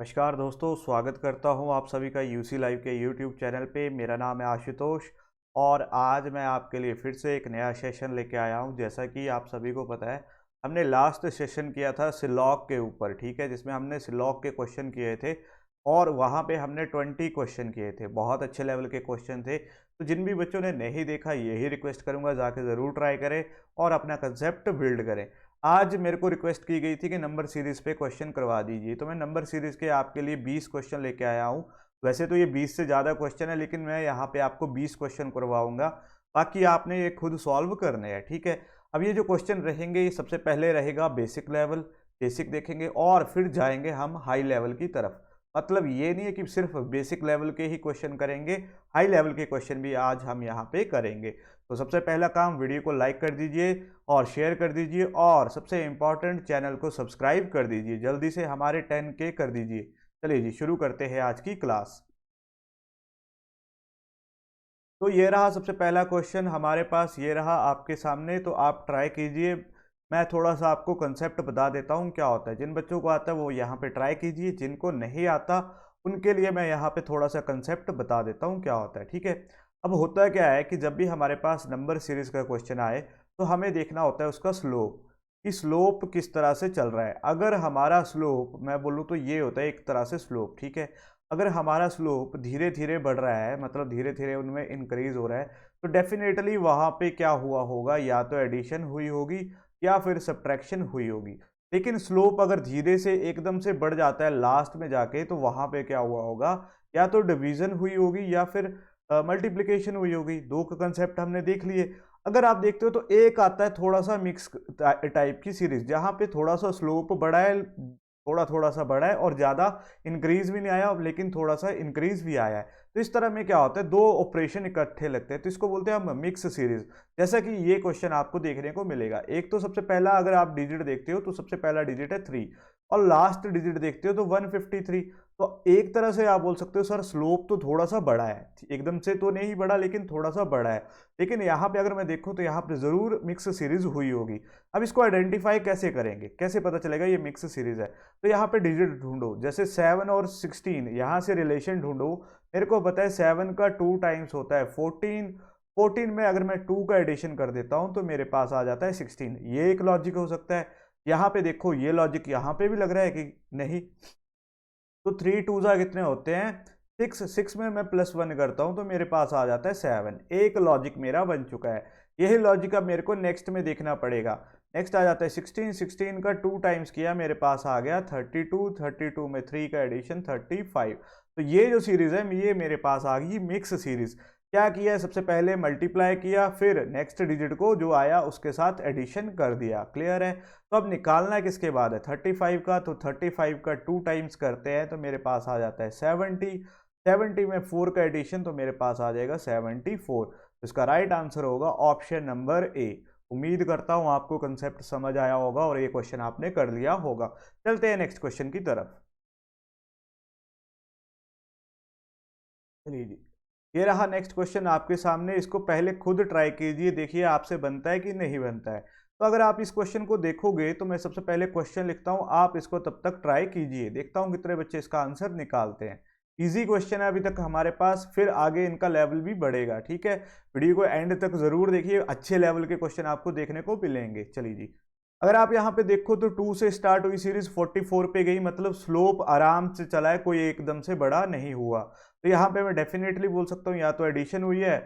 नमस्कार दोस्तों, स्वागत करता हूं आप सभी का यूसी लाइव के यूट्यूब चैनल पे। मेरा नाम है आशुतोष और आज मैं आपके लिए फिर से एक नया सेशन लेके आया हूं। जैसा कि आप सभी को पता है, हमने लास्ट सेशन किया था सिलॉग के ऊपर, ठीक है, जिसमें हमने सिलॉग के क्वेश्चन किए थे और वहां पे हमने 20 क्वेश्चन किए थे। बहुत अच्छे लेवल के क्वेश्चन थे। तो जिन भी बच्चों ने नहीं देखा, यही रिक्वेस्ट करूंगा जाके ज़रूर ट्राई करें और अपना कंसेप्ट बिल्ड करें। आज मेरे को रिक्वेस्ट की गई थी कि नंबर सीरीज़ पे क्वेश्चन करवा दीजिए, तो मैं नंबर सीरीज़ के आपके लिए 20 क्वेश्चन लेके आया हूँ। वैसे तो ये 20 से ज़्यादा क्वेश्चन है, लेकिन मैं यहाँ पे आपको 20 क्वेश्चन करवाऊंगा। बाकी आपने ये खुद सॉल्व करने हैं, ठीक है। अब ये जो क्वेश्चन रहेंगे, ये सबसे पहले रहेगा बेसिक लेवल, बेसिक देखेंगे और फिर जाएंगे हम हाई लेवल की तरफ। मतलब ये नहीं है कि सिर्फ बेसिक लेवल के ही क्वेश्चन करेंगे, हाई लेवल के क्वेश्चन भी आज हम यहाँ पे करेंगे। तो सबसे पहला काम, वीडियो को लाइक कर दीजिए और शेयर कर दीजिए और सबसे इम्पॉर्टेंट, चैनल को सब्सक्राइब कर दीजिए। जल्दी से हमारे 10K कर दीजिए। चलिए जी, शुरू करते हैं आज की क्लास। तो ये रहा सबसे पहला क्वेश्चन हमारे पास, ये रहा आपके सामने। तो आप ट्राई कीजिए। मैं थोड़ा सा आपको कंसेप्ट बता देता हूँ क्या होता है। जिन बच्चों को आता है वो यहाँ पे ट्राई कीजिए, जिनको नहीं आता उनके लिए मैं यहाँ पे थोड़ा सा कंसेप्ट बता देता हूँ क्या होता है, ठीक है। अब होता क्या है कि जब भी हमारे पास नंबर सीरीज का क्वेश्चन आए तो हमें देखना होता है उसका स्लोप, कि स्लोप किस तरह से चल रहा है। अगर हमारा स्लोप, मैं बोलूँ तो ये होता है एक तरह से स्लोप, ठीक है। अगर हमारा स्लोप धीरे धीरे बढ़ रहा है, मतलब धीरे धीरे उनमें इंक्रीज हो रहा है, तो डेफिनेटली वहाँ पे क्या हुआ होगा, या तो एडिशन हुई होगी या फिर सब्ट्रैक्शन हुई होगी। लेकिन स्लोप अगर धीरे से एकदम से बढ़ जाता है लास्ट में जाके, तो वहाँ पे क्या हुआ होगा, या तो डिवीजन हुई होगी या फिर मल्टीप्लिकेशन हुई होगी। दो कंसेप्ट हमने देख लिए। अगर आप देखते हो तो एक आता है थोड़ा सा मिक्स टाइप की सीरीज, जहाँ पे थोड़ा सा स्लोप बढ़ा है, थोड़ा थोड़ा सा बढ़ा है और ज़्यादा इंक्रीज भी नहीं आया, लेकिन थोड़ा सा इंक्रीज भी आया है। तो इस तरह में क्या होता है, दो ऑपरेशन इकट्ठे लगते हैं, तो इसको बोलते हैं हम मिक्स सीरीज। जैसा कि ये क्वेश्चन आपको देखने को मिलेगा। एक तो सबसे पहला, अगर आप डिजिट देखते हो तो सबसे पहला डिजिट है 3 और लास्ट डिजिट देखते हो तो 153। तो एक तरह से आप बोल सकते हो सर स्लोप तो थोड़ा सा बड़ा है, एकदम से तो नहीं बढ़ा लेकिन थोड़ा सा बड़ा है। लेकिन यहाँ पे अगर मैं देखूँ तो यहाँ पे जरूर मिक्स सीरीज हुई होगी। अब इसको आइडेंटिफाई कैसे करेंगे, कैसे पता चलेगा ये मिक्स सीरीज है। तो यहाँ पे डिजिट ढूंढो, जैसे 7 और 16, यहाँ से रिलेशन ढूंढो। मेरे को पता है 7 का 2 टाइम्स होता है 14। 14 में अगर मैं 2 का एडिशन कर देता हूँ तो मेरे पास आ जाता है 16। ये एक लॉजिक हो सकता है। यहाँ पे देखो, ये लॉजिक यहाँ पे भी लग रहा है कि नहीं। तो 3 टू जा कितने होते हैं, 6। 6 में मैं +1 करता हूँ तो मेरे पास आ जाता है 7। एक लॉजिक मेरा बन चुका है। यही लॉजिक अब मेरे को नेक्स्ट में देखना पड़ेगा। नेक्स्ट आ जाता है 16। 16 का 2 टाइम्स किया, मेरे पास आ गया 32। 32 में 3 का एडिशन 35। तो ये जो सीरीज है ये मेरे पास आ गई मिक्स सीरीज। क्या किया है, सबसे पहले मल्टीप्लाई किया, फिर नेक्स्ट डिजिट को जो आया उसके साथ एडिशन कर दिया। क्लियर है। तो अब निकालना किसके बाद है, 35 का। तो 35 का 2 टाइम्स करते हैं तो मेरे पास आ जाता है 70। 70 में 4 का एडिशन तो मेरे पास आ जाएगा 74। तो इसका राइट आंसर होगा ऑप्शन नंबर ए। उम्मीद करता हूं आपको कंसेप्ट समझ आया होगा और ये क्वेश्चन आपने कर लिया होगा। चलते हैं नेक्स्ट क्वेश्चन की तरफ। चलिए जी, ये रहा नेक्स्ट क्वेश्चन आपके सामने। इसको पहले खुद ट्राई कीजिए, देखिए आपसे बनता है कि नहीं बनता है। तो अगर आप इस क्वेश्चन को देखोगे तो मैं सबसे पहले क्वेश्चन लिखता हूं, आप इसको तब तक ट्राई कीजिए, देखता हूं कितने बच्चे इसका आंसर निकालते हैं। इजी क्वेश्चन है अभी तक हमारे पास, फिर आगे इनका लेवल भी बढ़ेगा, ठीक है। वीडियो को एंड तक जरूर देखिए, अच्छे लेवल के क्वेश्चन आपको देखने को मिलेंगे। चलिए जी, अगर आप यहाँ पे देखो तो 2 से स्टार्ट हुई सीरीज 44 पे गई, मतलब स्लोप आराम से चला है, कोई एकदम से बड़ा नहीं हुआ। तो यहाँ पे मैं डेफिनेटली बोल सकता हूँ या तो एडिशन हुई है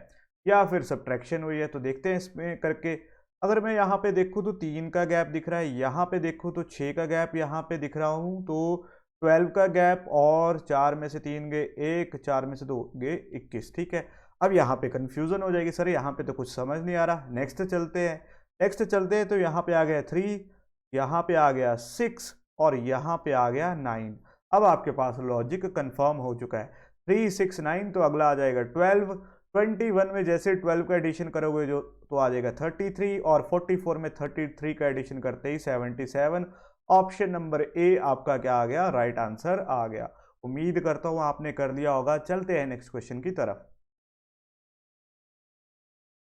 या फिर सब्ट्रैक्शन हुई है। तो देखते हैं इसमें करके। अगर मैं यहाँ पे देखूँ तो 3 का गैप दिख रहा है, यहाँ पे देखूँ तो 6 का गैप यहाँ पे दिख रहा हूँ, तो 12 का गैप, और 4 में से 3 गए 1, 4 में से 2 गए 21, ठीक है। अब यहाँ पे कंफ्यूजन हो जाएगी, सर यहाँ पे तो कुछ समझ नहीं आ रहा। नेक्स्ट चलते हैं। नेक्स्ट चलते हैं तो यहाँ पे आ गया 3, यहाँ पे आ गया 6 और यहाँ पे आ गया 9। अब आपके पास लॉजिक कंफर्म हो चुका है। 3, 6, 9, तो अगला आ जाएगा 12। 21 में जैसे 12 का एडिशन करोगे जो, तो आ जाएगा 33, और 44 में 33 का एडिशन करते ही 77। ऑप्शन नंबर ए आपका क्या आ गया, राइट आंसर आ गया। उम्मीद करता हूं आपने कर लिया होगा। चलते हैं नेक्स्ट क्वेश्चन की तरफ।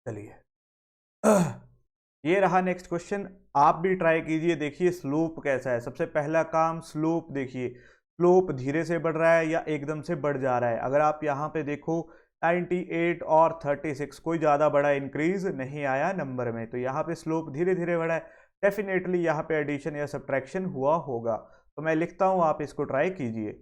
चलिए, ये रहा नेक्स्ट क्वेश्चन। आप भी ट्राई कीजिए, देखिए स्लोप कैसा है। सबसे पहला काम, स्लोप देखिए। स्लोप धीरे से बढ़ रहा है या एकदम से बढ़ जा रहा है। अगर आप यहाँ पे देखो 98 और 36 कोई ज़्यादा बड़ा इंक्रीज नहीं आया नंबर में, तो यहाँ पे स्लोप धीरे धीरे बढ़ा है, डेफिनेटली यहाँ पे एडिशन या सब्ट्रैक्शन हुआ होगा। तो मैं लिखता हूँ, आप इसको ट्राई कीजिए।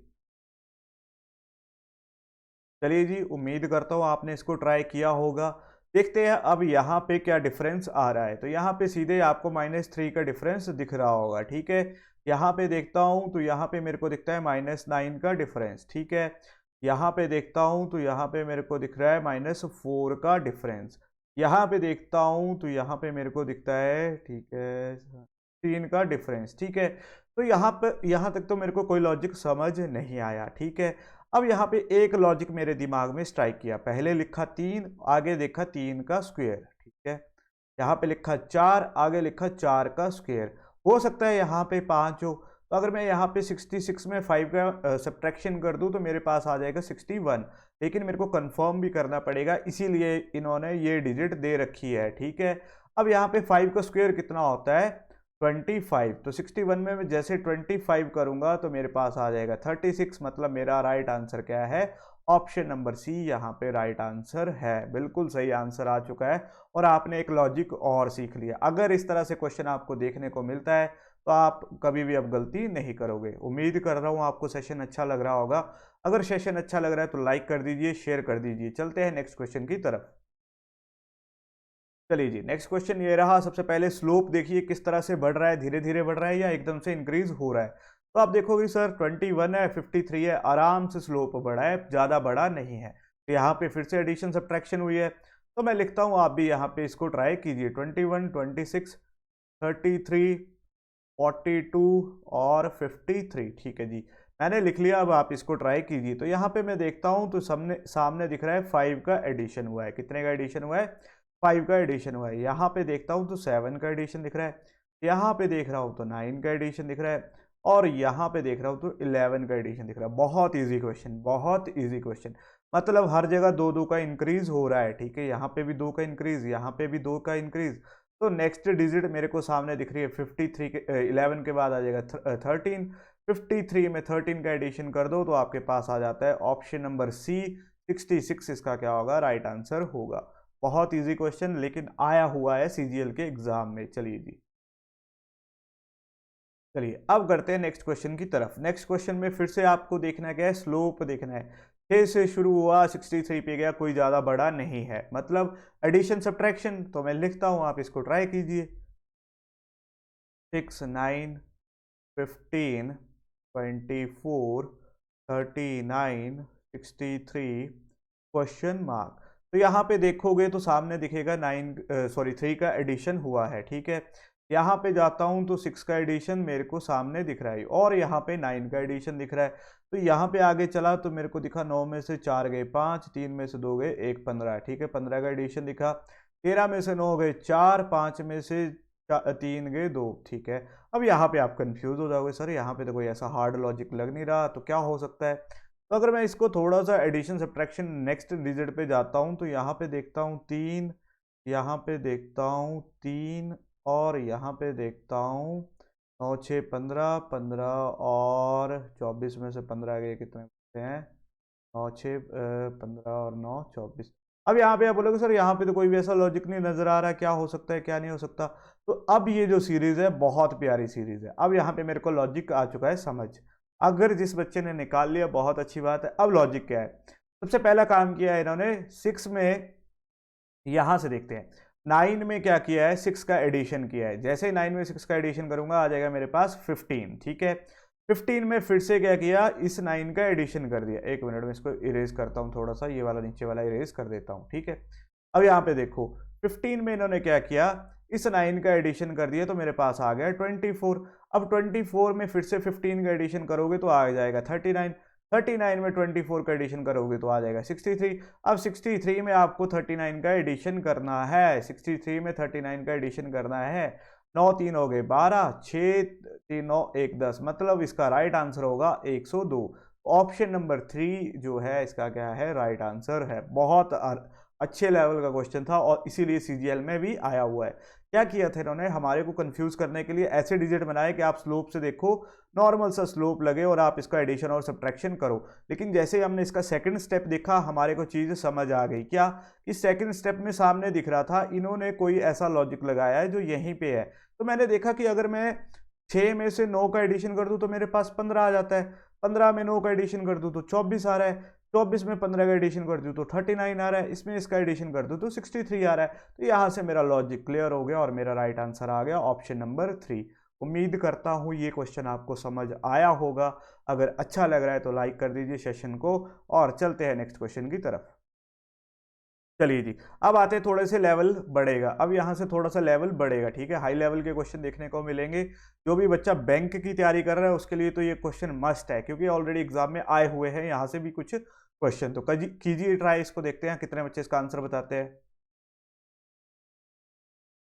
चलिए जी, उम्मीद करता हूँ आपने इसको ट्राई किया होगा। देखते हैं अब यहाँ पे क्या डिफरेंस आ रहा है। तो यहाँ पे सीधे आपको -3 का डिफरेंस दिख रहा होगा, ठीक है। यहाँ पे देखता हूँ तो यहाँ पे मेरे को दिखता है -9 का डिफरेंस, ठीक है। यहाँ पे देखता हूँ तो यहाँ पे मेरे को दिख रहा है -4 का डिफरेंस। यहाँ पे देखता हूँ तो यहाँ पे मेरे को दिखता है, ठीक है, 3 का डिफरेंस, ठीक है। तो यहाँ पे यहाँ तक तो मेरे को कोई लॉजिक समझ नहीं आया, ठीक है। अब यहाँ पे एक लॉजिक मेरे दिमाग में स्ट्राइक किया, पहले लिखा 3, आगे देखा 3 का स्क्वायर, ठीक है। यहाँ पे लिखा 4, आगे लिखा 4 का स्क्वायर। हो सकता है यहाँ पे 5 हो, तो अगर मैं यहाँ पे 66 में 5 का सब्ट्रैक्शन कर दूँ तो मेरे पास आ जाएगा 61, लेकिन मेरे को कंफर्म भी करना पड़ेगा, इसीलिए इन्होंने ये डिजिट दे रखी है, ठीक है। अब यहाँ पे 5 का स्क्वायर कितना होता है, 25। तो 61 में मैं जैसे 25 करूंगा तो मेरे पास आ जाएगा 36। मतलब मेरा राइट आंसर क्या है, ऑप्शन नंबर सी यहाँ पे राइट आंसर है। बिल्कुल सही आंसर आ चुका है और आपने एक लॉजिक और सीख लिया। अगर इस तरह से क्वेश्चन आपको देखने को मिलता है तो आप कभी भी अब गलती नहीं करोगे। उम्मीद कर रहा हूँ आपको सेशन अच्छा लग रहा होगा। अगर सेशन अच्छा लग रहा है तो लाइक कर दीजिए, शेयर कर दीजिए। चलते हैं नेक्स्ट क्वेश्चन की तरफ। चलिए जी, नेक्स्ट क्वेश्चन ये रहा। सबसे पहले स्लोप देखिए किस तरह से बढ़ रहा है, धीरे धीरे बढ़ रहा है या एकदम से इंक्रीज हो रहा है। तो आप देखोगे सर 21 है, 53 है, आराम से स्लोप बढ़ा है, ज़्यादा बड़ा नहीं है। तो यहाँ पे फिर से एडिशन सब्ट्रैक्शन हुई है, तो मैं लिखता हूँ, आप भी यहाँ पे इसको ट्राई कीजिए। 21, 26, 33, 42 और 53, ठीक है जी, मैंने लिख लिया। अब आप इसको ट्राई कीजिए। तो यहाँ पे मैं देखता हूँ तो सामने सामने दिख रहा है 5 का एडिशन हुआ है। कितने का एडिशन हुआ है, 5 का एडिशन हुआ है। यहाँ पे देखता हूँ तो 7 का एडिशन दिख रहा है, यहाँ पे देख रहा हूँ तो 9 का एडिशन दिख रहा है, और यहाँ पे देख रहा हूँ तो 11 का एडिशन दिख रहा है। बहुत इजी क्वेश्चन, बहुत इजी क्वेश्चन। मतलब हर जगह 2-2 का इंक्रीज हो रहा है, ठीक है। यहाँ पे भी 2 का इंक्रीज, यहाँ पे भी 2 का इंक्रीज। तो नेक्स्ट डिजिट मेरे को सामने दिख रही है 53 के 11 के बाद आ जाएगा 13। 53 में 13 का एडिशन कर दो तो आपके पास आ जाता है ऑप्शन नंबर सी, 66 इसका क्या होगा, राइट आंसर होगा। बहुत इजी क्वेश्चन, लेकिन आया हुआ है सीजीएल के एग्जाम में। चलिए जी, चलिए अब करते हैं नेक्स्ट क्वेश्चन की तरफ। नेक्स्ट क्वेश्चन में फिर से आपको देखना क्या है, स्लोप देखना है। 6 से शुरू हुआ, 63 पे गया, कोई ज़्यादा बड़ा नहीं है, मतलब एडिशन सब्ट्रैक्शन। तो मैं लिखता हूँ, आप इसको ट्राई कीजिए। 6, 9, 15, 24, 39, 63 क्वेश्चन मार्क। तो यहाँ पे देखोगे तो सामने दिखेगा 3 का एडिशन हुआ है, ठीक है। यहाँ पे जाता हूँ तो 6 का एडिशन मेरे को सामने दिख रहा है, और यहाँ पे 9 का एडिशन दिख रहा है। तो यहाँ पे आगे चला तो मेरे को दिखा 9 में से 4 गए 5, 3 में से 2 गए 1, 15, ठीक है। 15 का एडिशन दिखा। 13 में से 9 गए 4, 5 में से 3 गए 2, ठीक है। अब यहाँ पे आप कंफ्यूज हो जाओगे, सर यहाँ पे तो कोई ऐसा हार्ड लॉजिक लग नहीं रहा, तो क्या हो सकता है। तो अगर मैं इसको थोड़ा सा एडिशन सब्ट्रैक्शन नेक्स्ट डिजिट पे जाता हूँ तो यहाँ पे देखता हूँ 3, यहाँ पे देखता हूँ 3, और यहाँ पे देखता हूँ 9, 6, 15, 15 और 24 में से 15 गए, कितने बचते हैं, 9, 6, 15 और 9, 24। अब यहाँ पे आप बोलोगे सर यहाँ पे तो कोई भी ऐसा लॉजिक नहीं नजर आ रहा, क्या हो सकता है क्या नहीं हो सकता। तो अब ये जो सीरीज है बहुत प्यारी सीरीज है। अब यहाँ पे मेरे को लॉजिक आ चुका है समझ। अगर जिस बच्चे ने निकाल लिया बहुत अच्छी बात है। अब लॉजिक क्या है, सबसे पहला काम किया है इन्होंने 6 में, यहां से देखते हैं 9 में क्या किया है, 6 का एडिशन किया है। जैसे ही 9 में 6 का एडिशन करूंगा आ जाएगा मेरे पास 15, ठीक है। 15 में फिर से क्या किया, इस 9 का एडिशन कर दिया। एक मिनट में इसको इरेज करता हूँ, थोड़ा सा ये वाला नीचे वाला इरेज कर देता हूँ, ठीक है। अब यहाँ पे देखो 15 में इन्होंने क्या किया, इस 9 का एडिशन कर दिया तो मेरे पास आ गया 24। अब 24 में फिर से 15 का एडिशन करोगे तो आ जाएगा 39। 39 में 24 का एडिशन करोगे तो आ जाएगा 63। अब 63 में आपको 39 का एडिशन करना है, 63 में 39 का एडिशन करना है। 9 3 हो गए 12, 6 3 9 1 10, मतलब इसका राइट आंसर होगा 102। ऑप्शन नंबर 3 जो है इसका क्या है, राइट आंसर है। बहुत अच्छे लेवल का क्वेश्चन था और इसीलिए सीजीएल में भी आया हुआ है। क्या किया था इन्होंने, हमारे को कंफ्यूज करने के लिए ऐसे डिजिट बनाए कि आप स्लोप से देखो नॉर्मल सा स्लोप लगे और आप इसका एडिशन और सब्ट्रैक्शन करो। लेकिन जैसे ही हमने इसका सेकंड स्टेप देखा हमारे को चीज़ समझ आ गई। क्या, इस सेकंड स्टेप में सामने दिख रहा था इन्होंने कोई ऐसा लॉजिक लगाया है जो यहीं पे है। तो मैंने देखा कि अगर मैं 6 में से 9 का एडिशन कर दूं तो मेरे पास 15 आ जाता है, 15 में 9 का एडिशन कर दूं तो 24 आ रहा है, 24 में 15 का एडिशन कर दूं तो 39 आ रहा है, इसमें इसका एडिशन कर दूं तो 63 आ रहा है। तो यहाँ से मेरा लॉजिक क्लियर हो गया और मेरा राइट आंसर आ गया ऑप्शन नंबर 3। उम्मीद करता हूँ ये क्वेश्चन आपको समझ आया होगा। अगर अच्छा लग रहा है तो लाइक कर दीजिए सेशन को और चलते हैं नेक्स्ट क्वेश्चन की तरफ। चलिए जी, अब आते हैं थोड़े से लेवल बढ़ेगा। अब यहाँ से थोड़ा सा लेवल बढ़ेगा, ठीक है, हाई लेवल के क्वेश्चन देखने को मिलेंगे। जो भी बच्चा बैंक की तैयारी कर रहा है उसके लिए तो ये क्वेश्चन मस्ट है, क्योंकि ऑलरेडी एग्जाम में आए हुए हैं यहाँ से भी कुछ क्वेश्चन। तो कीजिए ट्राई, इसको देखते हैं कितने बच्चे इसका आंसर बताते हैं।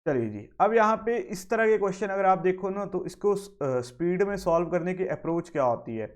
चलिए जी, अब यहाँ पे इस तरह के क्वेश्चन अगर आप देखो ना तो इसको स्पीड में सॉल्व करने की अप्रोच क्या होती है।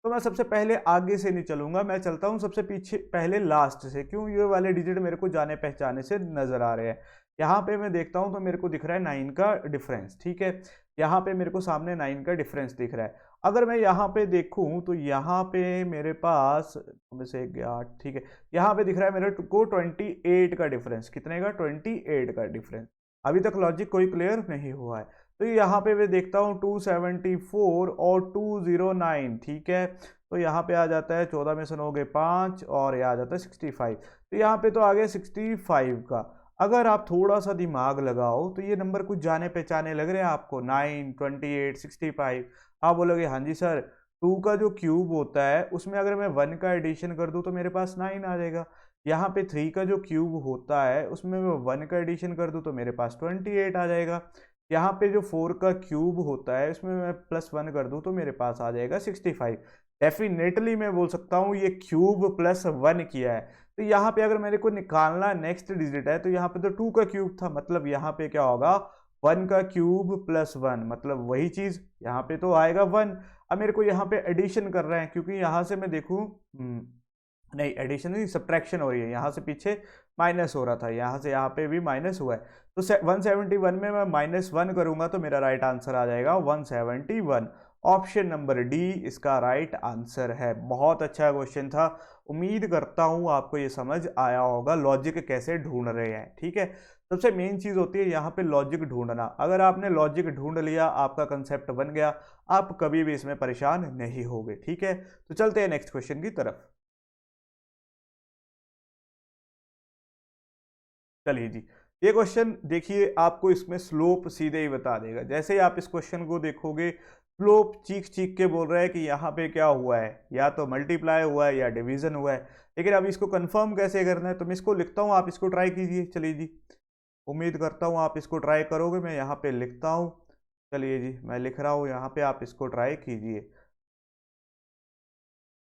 तो मैं सबसे पहले आगे से नहीं चलूंगा, मैं चलता हूँ सबसे पीछे पहले लास्ट से। क्यों, ये वाले डिजिट मेरे को जाने पहचाने से नजर आ रहे हैं। यहाँ पे मैं देखता हूँ तो मेरे को दिख रहा है 9 का डिफरेंस, ठीक है, यहाँ पे मेरे को सामने 9 का डिफरेंस दिख रहा है। अगर मैं यहाँ पे देखूँ तो यहाँ पे मेरे पास में से 8, ठीक है, यहाँ पे दिख रहा है मेरे को 28 का डिफरेंस। कितने का, 28 का डिफरेंस। अभी तक लॉजिक कोई क्लियर नहीं हुआ है। तो यहाँ पे मैं देखता हूँ 274 और 209, ठीक है, तो यहाँ पे आ जाता है 14 में से 9 गए 5 और ये आ जाता है 65। तो यहाँ पे तो आ गया 65 का। अगर आप थोड़ा सा दिमाग लगाओ तो ये नंबर कुछ जाने पहचाने लग रहे हैं आपको, 9, 28, 65। आप बोलोगे हाँ जी सर, 2 का जो क्यूब होता है उसमें अगर मैं 1 का एडिशन कर दूं तो मेरे पास 9 आ जाएगा। यहाँ पे 3 का जो क्यूब होता है उसमें मैं 1 का एडिशन कर दूं तो मेरे पास 28 आ जाएगा। यहाँ पे जो 4 का क्यूब होता है उसमें मैं +1 कर दूं तो मेरे पास आ जाएगा 65। डेफिनेटली मैं बोल सकता हूँ ये क्यूब +1 किया है। तो यहाँ पे अगर मेरे को निकालना नेक्स्ट डिजिट है तो यहाँ पे तो 2 का क्यूब था, मतलब यहाँ पे क्या होगा, 1 का क्यूब +1, मतलब वही चीज यहाँ पे तो आएगा 1। अब मेरे को यहाँ पे एडिशन कर रहे हैं, क्योंकि यहाँ से मैं देखूँ नहीं, एडिशन नहीं, सब्ट्रैक्शन हो रही है। यहाँ से पीछे माइनस हो रहा था, यहाँ से यहाँ पे भी माइनस हुआ है। तो 171 में मैं -1 करूंगा तो मेरा राइट आंसर आ जाएगा 171। ऑप्शन नंबर डी इसका राइट आंसर है। बहुत अच्छा क्वेश्चन था, उम्मीद करता हूँ आपको ये समझ आया होगा लॉजिक कैसे ढूंढ रहे हैं, ठीक है। सबसे मेन चीज होती है यहाँ पे लॉजिक ढूंढना। अगर आपने लॉजिक ढूंढ लिया, आपका कंसेप्ट बन गया, आप कभी भी इसमें परेशान नहीं होगे, ठीक है। तो चलते हैं नेक्स्ट क्वेश्चन की तरफ। चलिए जी, ये क्वेश्चन देखिए, आपको इसमें स्लोप सीधे ही बता देगा। जैसे ही आप इस क्वेश्चन को देखोगे, स्लोप चीख चीख के बोल रहा है कि यहाँ पे क्या हुआ है, या तो मल्टीप्लाई हुआ है या डिवीजन हुआ है। लेकिन अब इसको कंफर्म कैसे करना है, तो मैं इसको लिखता हूँ, आप इसको ट्राई कीजिए। चलिए जी, उम्मीद करता हूँ आप इसको ट्राई करोगे। मैं यहाँ पे लिखता हूँ, चलिए जी मैं लिख रहा हूँ यहाँ पे, आप इसको ट्राई कीजिए।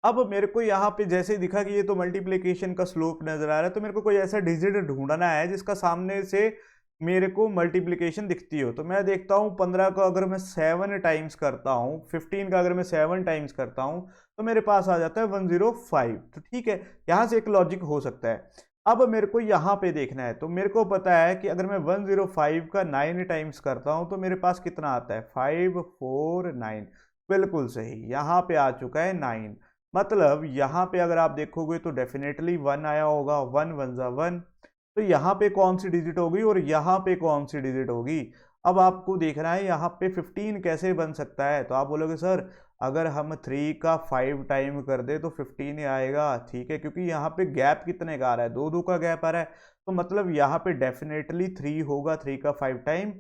अब मेरे को यहाँ पे जैसे ही दिखा कि ये तो मल्टीप्लिकेशन का स्लोप नजर आ रहा है, तो मेरे को कोई ऐसा डिजिट ढूंढना है जिसका सामने से मेरे को मल्टीप्लिकेशन दिखती हो। तो मैं देखता हूँ 15 का अगर मैं 7 टाइम्स करता हूँ, 15 का अगर मैं 7 टाइम्स करता हूँ तो मेरे पास आ जाता है 105। तो ठीक है, यहाँ से एक लॉजिक हो सकता है। अब मेरे को यहाँ पे देखना है, तो मेरे को पता है कि अगर मैं 105 का 9 टाइम्स करता हूँ तो मेरे पास कितना आता है, 549। बिल्कुल सही, यहाँ पे आ चुका है 9। मतलब यहाँ पे अगर आप देखोगे तो डेफिनेटली 1 आया होगा, 1 1 जा 1। तो यहाँ पे कौन सी डिजिट होगी और यहाँ पे कौन सी डिजिट होगी। अब आपको देखना है यहाँ पे 15 कैसे बन सकता है। तो आप बोलोगे सर अगर हम 3 का 5 टाइम कर दे तो 15 ही आएगा, ठीक है, क्योंकि यहाँ पे गैप कितने का आ रहा है, 2 2 का गैप आ रहा है। तो मतलब यहाँ पे डेफिनेटली 3 होगा, 3 का 5 टाइम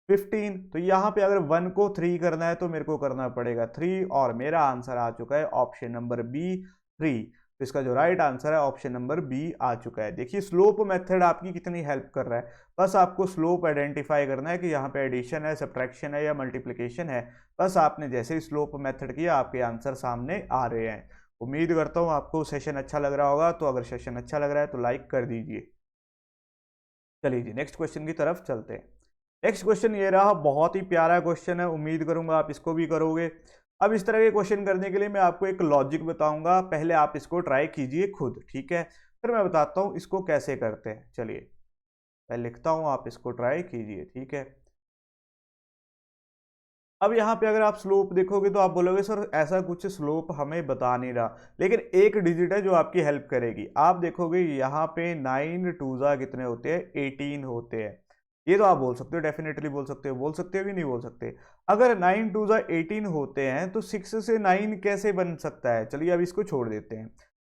15। तो यहाँ पे अगर 1 को 3 करना है तो मेरे को करना पड़ेगा 3, और मेरा आंसर आ चुका है ऑप्शन नंबर बी 3। तो इसका जो राइट आंसर है ऑप्शन नंबर बी आ चुका है। देखिए स्लोप मेथड आपकी कितनी हेल्प कर रहा है। बस आपको स्लोप आइडेंटिफाई करना है कि यहाँ पे एडिशन है, सब्ट्रैक्शन है या मल्टीप्लिकेशन है। बस आपने जैसे ही स्लोप मेथड किया आपके आंसर सामने आ रहे हैं। उम्मीद करता हूँ आपको सेशन अच्छा लग रहा होगा। तो अगर सेशन अच्छा लग रहा है तो लाइक कर दीजिए। चलिए जी नेक्स्ट क्वेश्चन की तरफ चलते हैं। नेक्स्ट क्वेश्चन ये रहा, बहुत ही प्यारा क्वेश्चन है, उम्मीद करूंगा आप इसको भी करोगे। अब इस तरह के क्वेश्चन करने के लिए मैं आपको एक लॉजिक बताऊंगा, पहले आप इसको ट्राई कीजिए खुद, ठीक है, फिर मैं बताता हूं इसको कैसे करते हैं। चलिए मैं लिखता हूँ, आप इसको ट्राई कीजिए, ठीक है। अब यहाँ पे अगर आप स्लोप देखोगे तो आप बोलोगे सर ऐसा कुछ स्लोप हमें बता नहीं रहा, लेकिन एक डिजिट है जो आपकी हेल्प करेगी। आप देखोगे यहाँ पे 9 टूजा कितने होते हैं, 18 होते हैं। ये तो आप बोल सकते हो, डेफिनेटली बोल सकते हो कि नहीं बोल सकते। अगर 9 टूजा 18 होते हैं तो 6 से 9 कैसे बन सकता है, चलिए अब इसको छोड़ देते हैं।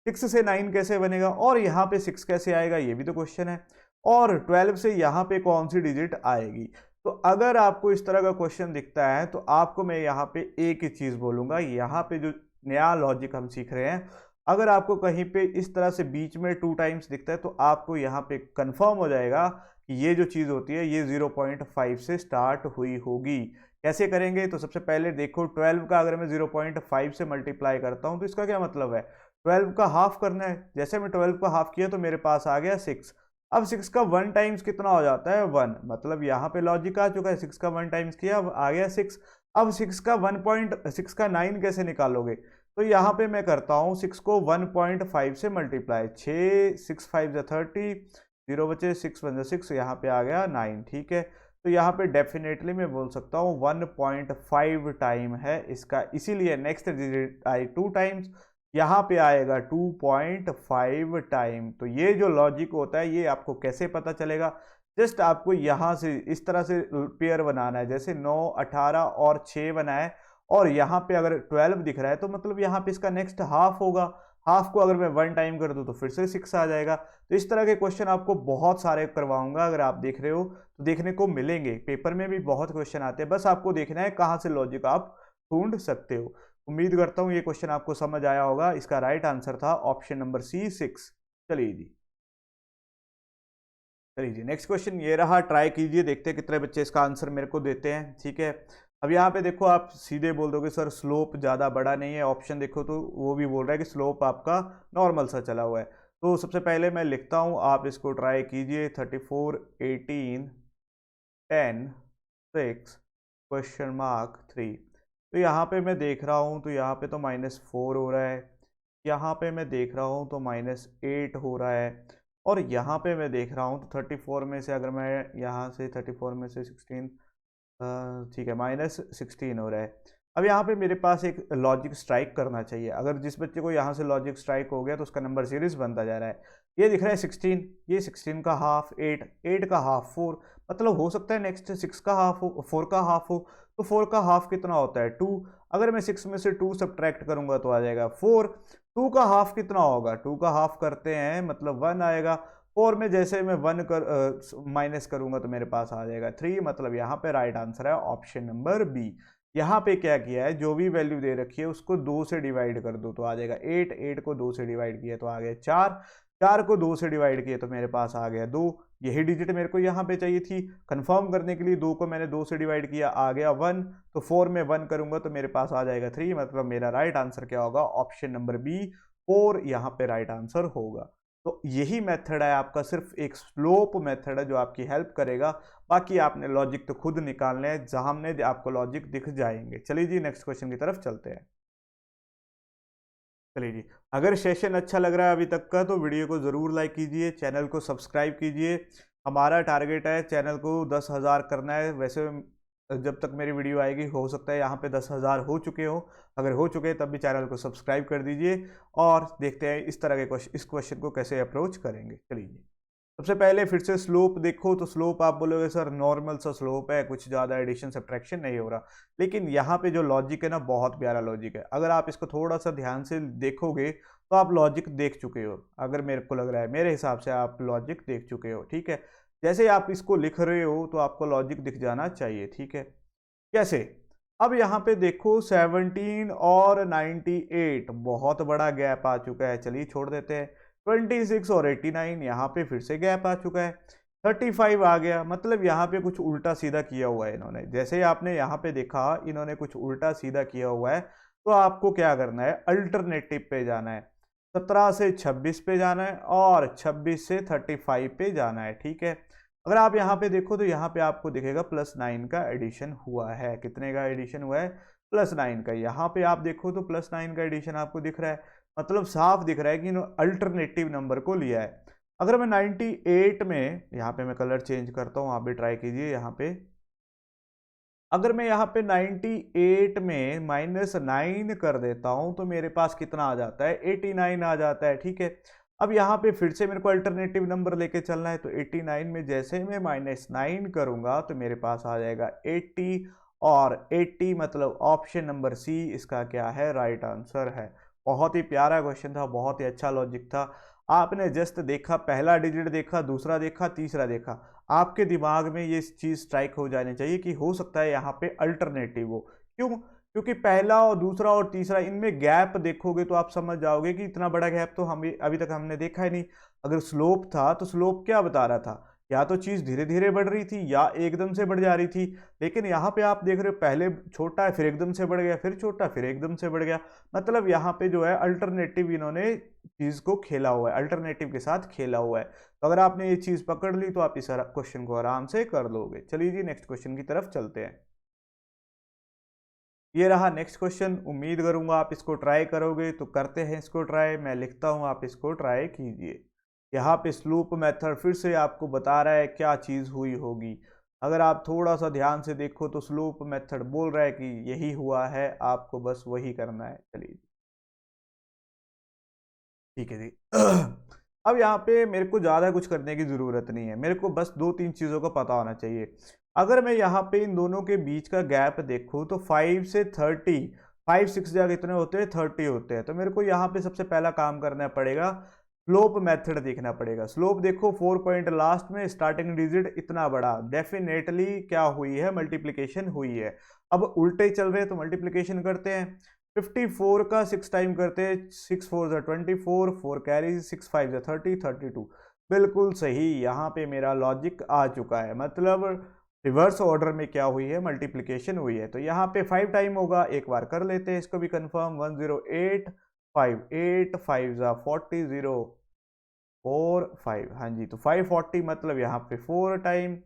6 से 9 कैसे बनेगा और यहाँ पे 6 कैसे आएगा, ये भी तो क्वेश्चन है। और 12 से यहाँ पे कौन सी डिजिट आएगी। तो अगर आपको इस तरह का क्वेश्चन दिखता है तो आपको मैं यहाँ पे एक ही चीज़ बोलूँगा, यहाँ पे जो नया लॉजिक हम सीख रहे हैं, अगर आपको कहीं पे इस तरह से बीच में 2 टाइम्स दिखता है तो आपको यहाँ पे कंफर्म हो जाएगा कि ये जो चीज़ होती है ये 0.5 से स्टार्ट हुई होगी। कैसे करेंगे, तो सबसे पहले देखो 12 का अगर मैं 0.5 से मल्टीप्लाई करता हूँ तो इसका क्या मतलब है, 12 का हाफ करना है। जैसे मैं 12 का हाफ किया तो मेरे पास आ गया 6। अब 6 का 1 टाइम्स कितना हो जाता है, 1। मतलब यहाँ पे लॉजिक आ चुका है, 6 का 1 टाइम्स किया, अब आ गया 6। अब 6 का 1.6 का 9 कैसे निकालोगे, तो यहाँ पे मैं करता हूँ 6 को 1.5 से मल्टीप्लाई, 6 6 5 30, 0 बचे, 6 1 6, यहाँ पे आ गया 9, ठीक है। तो यहाँ पे डेफिनेटली मैं बोल सकता हूँ 1.5 टाइम है इसका, इसीलिए नेक्स्ट डिजिट आई 2 टाइम्स, यहाँ पे आएगा 2.5 टाइम। तो ये जो लॉजिक होता है ये आपको कैसे पता चलेगा, जस्ट आपको यहाँ से इस तरह से पेयर बनाना है, जैसे 9 18 और 6 बनाए और यहाँ पे अगर 12 दिख रहा है तो मतलब यहाँ पे इसका नेक्स्ट हाफ होगा। हाफ को अगर मैं 1 टाइम कर दूँ तो फिर से 6 आ जाएगा। तो इस तरह के क्वेश्चन आपको बहुत सारे करवाऊंगा, अगर आप देख रहे हो तो देखने को मिलेंगे, पेपर में भी बहुत क्वेश्चन आते हैं, बस आपको देखना है कहाँ से लॉजिक आप ढूंढ सकते हो। उम्मीद करता हूं ये क्वेश्चन आपको समझ आया होगा। इसका राइट आंसर था ऑप्शन नंबर सी 6। चलिए जी नेक्स्ट क्वेश्चन ये रहा, ट्राई कीजिए, देखते हैं कितने बच्चे इसका आंसर मेरे को देते हैं, ठीक है। अब यहाँ पे देखो आप सीधे बोल दोगे सर स्लोप ज़्यादा बड़ा नहीं है, ऑप्शन देखो तो वो भी बोल रहा है कि स्लोप आपका नॉर्मल सा चला हुआ है। तो सबसे पहले मैं लिखता हूँ, आप इसको ट्राई कीजिए, 34 18 10 6 क्वेश्चन मार्क 3। तो यहाँ पे मैं देख रहा हूँ तो यहाँ पे तो -4 हो रहा है, यहाँ पे मैं देख रहा हूँ तो -8 हो रहा है, और यहाँ पे मैं देख रहा हूँ तो 34 में से अगर मैं यहाँ से 34 में से 16, ठीक है -16 हो रहा है। अब यहाँ पे मेरे पास एक लॉजिक स्ट्राइक करना चाहिए, अगर जिस बच्चे को यहाँ से लॉजिक स्ट्राइक हो गया तो उसका नंबर सीरीज बनता जा रहा है। ये दिख रहा है 16, ये 16 का हाफ 8, 8 का हाफ 4, मतलब हो सकता है नेक्स्ट 6 का हाफ हो, 4 का हाफ हो। तो 4 का हाफ कितना होता है 2, अगर मैं 6 में से 2 सब्ट्रैक्ट करूंगा तो आ जाएगा 4। 2 का हाफ कितना होगा, 2 का हाफ करते हैं मतलब 1 आएगा। 4 में जैसे मैं 1 माइनस करूंगा तो मेरे पास आ जाएगा 3, मतलब यहाँ पे राइट आंसर है ऑप्शन नंबर बी। यहाँ पे क्या किया है, जो भी वैल्यू दे रखी है उसको 2 से डिवाइड कर दो तो आ जाएगा 8, 8 को 2 से डिवाइड किया तो आ गया 4, 4 को 2 से डिवाइड किया तो मेरे पास आ गया 2। यही डिजिट मेरे को यहाँ पे चाहिए थी, कंफर्म करने के लिए 2 को मैंने 2 से डिवाइड किया, आ गया 1। तो 4 में 1 करूंगा तो मेरे पास आ जाएगा 3, मतलब मेरा राइट आंसर क्या होगा, ऑप्शन नंबर बी 4 यहाँ पे राइट आंसर होगा। तो यही मेथड है आपका, सिर्फ एक स्लोप मेथड है जो आपकी हेल्प करेगा, बाकी आपने लॉजिक तो खुद निकालने हैं, सामने आपको लॉजिक दिख जाएंगे। चलिए जी नेक्स्ट क्वेश्चन की तरफ चलते हैं। चलिए जी, अगर सेशन अच्छा लग रहा है अभी तक का तो वीडियो को ज़रूर लाइक कीजिए, चैनल को सब्सक्राइब कीजिए। हमारा टारगेट है चैनल को 10,000 करना है। वैसे जब तक मेरी वीडियो आएगी हो सकता है यहाँ पे 10,000 हो चुके हो, अगर हो चुके हैं तब भी चैनल को सब्सक्राइब कर दीजिए, और देखते हैं इस तरह के इस क्वेश्चन को कैसे अप्रोच करेंगे। चलिए सबसे पहले फिर से स्लोप देखो, तो स्लोप आप बोलोगे सर नॉर्मल सा स्लोप है, कुछ ज़्यादा एडिशन सब्ट्रैक्शन नहीं हो रहा, लेकिन यहाँ पे जो लॉजिक है ना बहुत प्यारा लॉजिक है। अगर आप इसको थोड़ा सा ध्यान से देखोगे तो आप लॉजिक देख चुके हो, अगर मेरे को लग रहा है, मेरे हिसाब से आप लॉजिक देख चुके हो, ठीक है। जैसे आप इसको लिख रहे हो तो आपको लॉजिक दिख जाना चाहिए, ठीक है। कैसे, अब यहाँ पे देखो 17 और 98 बहुत बड़ा गैप आ चुका है, चलिए छोड़ देते हैं। 26 और 89 यहाँ पे फिर से गैप आ चुका है। 35 आ गया, मतलब यहाँ पे कुछ उल्टा सीधा किया हुआ है इन्होंने। जैसे आपने यहाँ पे देखा इन्होंने कुछ उल्टा सीधा किया हुआ है, तो आपको क्या करना है, अल्टरनेटिव पे जाना है। 17 से 26 पे जाना है और 26 से 35 पे जाना है, ठीक है। अगर आप यहाँ पे देखो तो यहाँ पे आपको दिखेगा +9 का एडिशन हुआ है। कितने का एडिशन हुआ है, +9 का। यहाँ पे आप देखो तो +9 का एडिशन आपको दिख रहा है, मतलब साफ दिख रहा है कि अल्टरनेटिव नंबर को लिया है। अगर मैं 98 में, यहाँ पे मैं कलर चेंज करता हूँ, आप भी ट्राई कीजिए यहाँ पे। अगर मैं यहाँ पे 98 में -9 कर देता हूँ तो मेरे पास कितना आ जाता है, 89 आ जाता है, ठीक है। अब यहाँ पे फिर से मेरे को अल्टरनेटिव नंबर लेके चलना है, तो 89 में जैसे मैं -9 करूंगा तो मेरे पास आ जाएगा 80, और 80 मतलब ऑप्शन नंबर सी इसका क्या है, राइट आंसर है। बहुत ही प्यारा क्वेश्चन था, बहुत ही अच्छा लॉजिक था। आपने जस्ट देखा, पहला डिजिट देखा, दूसरा देखा, तीसरा देखा, आपके दिमाग में ये चीज़ स्ट्राइक हो जानी चाहिए कि हो सकता है यहाँ पे अल्टरनेटिव हो। क्यों? क्योंकि पहला और दूसरा और तीसरा, इनमें गैप देखोगे तो आप समझ जाओगे कि इतना बड़ा गैप तो हम अभी तक हमने देखा ही नहीं। अगर स्लोप था तो स्लोप क्या बता रहा था, या तो चीज़ धीरे धीरे बढ़ रही थी या एकदम से बढ़ जा रही थी। लेकिन यहाँ पे आप देख रहे हो, पहले छोटा है, फिर एकदम से बढ़ गया, फिर छोटा, फिर एकदम से बढ़ गया। मतलब यहाँ पे जो है अल्टरनेटिव इन्होंने चीज़ को खेला हुआ है, अल्टरनेटिव के साथ खेला हुआ है। तो अगर आपने ये चीज़ पकड़ ली तो आप इस क्वेश्चन को आराम से कर लोगे। चलिए जी, नेक्स्ट क्वेश्चन की तरफ चलते हैं। ये रहा नेक्स्ट क्वेश्चन, उम्मीद करूंगा आप इसको ट्राई करोगे। तो करते हैं इसको ट्राई, मैं लिखता हूं, आप इसको ट्राई कीजिए। यहाँ पे स्लूप मेथड फिर से आपको बता रहा है क्या चीज़ हुई होगी। अगर आप थोड़ा सा ध्यान से देखो तो स्लूप मेथड बोल रहा है कि यही हुआ है, आपको बस वही करना है। चलिए, ठीक है जी। अब यहाँ पे मेरे को ज़्यादा कुछ करने की ज़रूरत नहीं है, मेरे को बस दो तीन चीज़ों का पता होना चाहिए। अगर मैं यहाँ पे इन दोनों के बीच का गैप देखूँ तो 5 से 30, 5 6 जगह कितने होते हैं, 30 होते हैं। तो मेरे को यहाँ पे सबसे पहला काम करना पड़ेगा, स्लोप मेथड देखना पड़ेगा। स्लोप देखो, 4 पॉइंट लास्ट में, स्टार्टिंग डिजिट इतना बड़ा, डेफिनेटली क्या हुई है, मल्टीप्लीकेशन हुई है। अब उल्टे चल रहे हैं तो मल्टीप्लीकेशन करते हैं। 54 का 6 टाइम करते हैं, 6 4 ज़ा 24, 4 कैरी, 6 5 ज़ा 30, 32। बिल्कुल सही, यहाँ पे मेरा लॉजिक आ चुका है। मतलब रिवर्स ऑर्डर में क्या हुई है, मल्टीप्लिकेशन हुई है। तो यहाँ पे 5 टाइम होगा, एक बार कर लेते हैं इसको भी कंफर्म। 108 5 8 5 ज़ा 40 0 4 5, हाँ जी। तो 540 मतलब यहाँ पे 4 टाइम,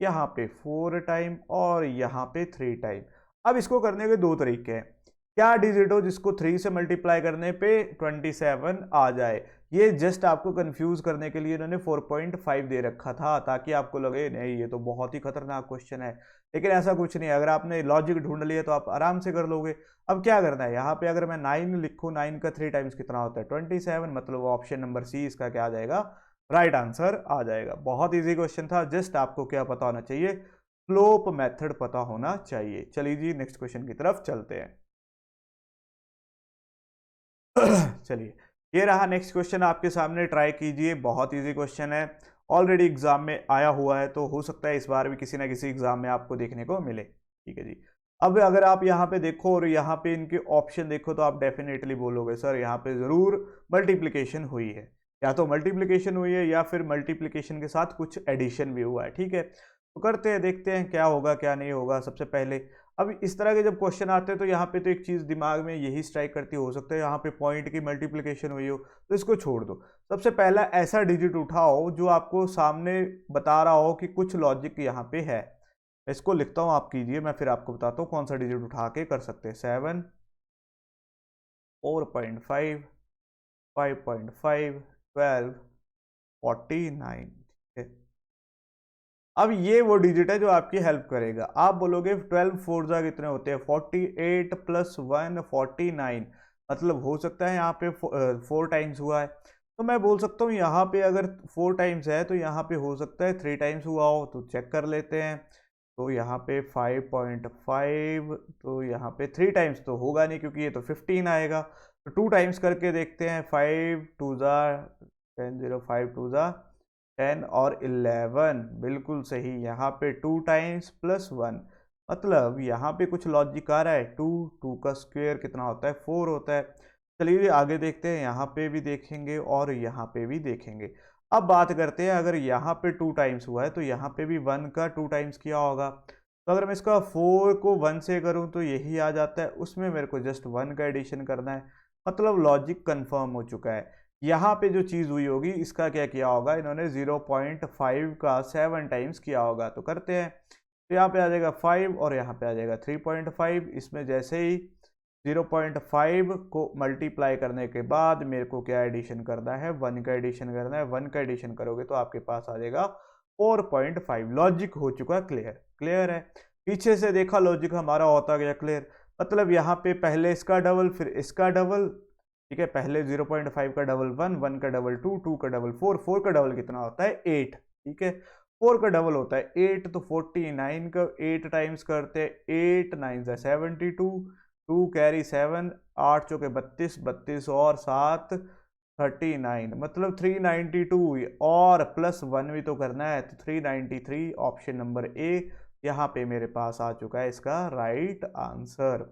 यहाँ पे 4 टाइम, और यहाँ पे 3 टाइम। अब इसको करने के दो तरीके हैं। क्या डिजिट हो जिसको 3 से मल्टीप्लाई करने पे 27 आ जाए। ये जस्ट आपको कंफ्यूज करने के लिए इन्होंने 4.5 दे रखा था, ताकि आपको लगे नहीं ये तो बहुत ही खतरनाक क्वेश्चन है। लेकिन ऐसा कुछ नहीं है, अगर आपने लॉजिक ढूंढ लिया तो आप आराम से कर लोगे। अब क्या करना है, यहाँ पे अगर मैं 9 लिखूँ, 9 का 3 टाइम्स कितना होता है, 27। मतलब ऑप्शन नंबर सी इसका क्या आ जाएगा, राइट आंसर आ जाएगा। बहुत ईजी क्वेश्चन था, जस्ट आपको क्या पता होना चाहिए, स्लोप मेथड पता होना चाहिए। चलिए जी, नेक्स्ट क्वेश्चन की तरफ चलते हैं। चलिए, ये रहा नेक्स्ट क्वेश्चन आपके सामने, ट्राई कीजिए। बहुत इजी क्वेश्चन है, ऑलरेडी एग्जाम में आया हुआ है, तो हो सकता है इस बार भी किसी ना किसी एग्जाम में आपको देखने को मिले। ठीक है जी। अब अगर आप यहाँ पे देखो और यहाँ पे इनके ऑप्शन देखो तो आप डेफिनेटली बोलोगे सर यहाँ पे जरूर मल्टीप्लिकेशन हुई है, या तो मल्टीप्लिकेशन हुई है या फिर मल्टीप्लिकेशन के साथ कुछ एडिशन भी हुआ है। ठीक है, तो करते हैं, देखते हैं क्या होगा क्या नहीं होगा। सबसे पहले, अब इस तरह के जब क्वेश्चन आते हैं तो यहाँ पे तो एक चीज़ दिमाग में यही स्ट्राइक करती हो सकता है यहाँ पे पॉइंट की मल्टीप्लिकेशन हुई हो, तो इसको छोड़ दो। सबसे पहला ऐसा डिजिट उठाओ जो आपको सामने बता रहा हो कि कुछ लॉजिक यहाँ पे है। इसको लिखता हूँ, आप कीजिए, मैं फिर आपको बताता हूँ कौन सा डिजिट उठा के कर सकते हैं। 7, 4.5, 5.5, 12, 49। अब ये वो डिजिट है जो आपकी हेल्प करेगा। आप बोलोगे 12 4 जा कितने होते हैं, 48 प्लस 1 49। मतलब हो सकता है यहाँ पे 4 टाइम्स हुआ है, तो मैं बोल सकता हूँ यहाँ पे अगर 4 टाइम्स है तो यहाँ पे हो सकता है 3 टाइम्स हुआ हो। तो चेक कर लेते हैं। तो यहाँ पे 5.5, तो यहाँ पे 3 टाइम्स तो होगा नहीं क्योंकि ये तो 15 आएगा। तो 2 टाइम्स करके देखते हैं। 5 2 जा 10 0, 5 2 जा 10 और 11, बिल्कुल सही। यहाँ पे 2 टाइम्स प्लस 1, मतलब यहाँ पे कुछ लॉजिक आ रहा है। 2 2 का स्क्वायर कितना होता है, 4 होता है। चलिए आगे देखते हैं, यहाँ पे भी देखेंगे और यहाँ पे भी देखेंगे। अब बात करते हैं, अगर यहाँ पे 2 टाइम्स हुआ है तो यहाँ पे भी 1 का 2 टाइम्स किया होगा। तो अगर मैं इसका 4 को 1 से करूँ तो यही आ जाता है, उसमें मेरे को जस्ट 1 का एडिशन करना है। मतलब लॉजिक कंफर्म हो चुका है। यहाँ पे जो चीज़ हुई होगी इसका क्या किया होगा, इन्होंने 0.5 का 7 टाइम्स किया होगा। तो करते हैं, तो यहाँ पे आ जाएगा 5 और यहाँ पे आ जाएगा 3.5। इसमें जैसे ही 0.5 को मल्टीप्लाई करने के बाद मेरे को क्या एडिशन करना है, 1 का एडिशन करना है। 1 का एडिशन करोगे तो आपके पास आ जाएगा 4.5। लॉजिक हो चुका है क्लियर। क्लियर है, पीछे से देखा लॉजिक हमारा होता गया क्लियर। मतलब यहाँ पे पहले इसका डबल फिर इसका डबल, ठीक है। पहले 0.5 का डबल 1, 1 का डबल 2, 2 का डबल 4, 4 का डबल कितना होता है 8, ठीक है। 4 का डबल होता है 8, तो 49 का 8 टाइम्स करते हैं, 8 9 से 72, 2 कैरी 7, 8 चौके 32, 32 और 7 39, मतलब 392 और प्लस 1 भी तो करना है, तो 393 ऑप्शन नंबर ए यहाँ पे मेरे पास आ चुका है इसका राइट आंसर।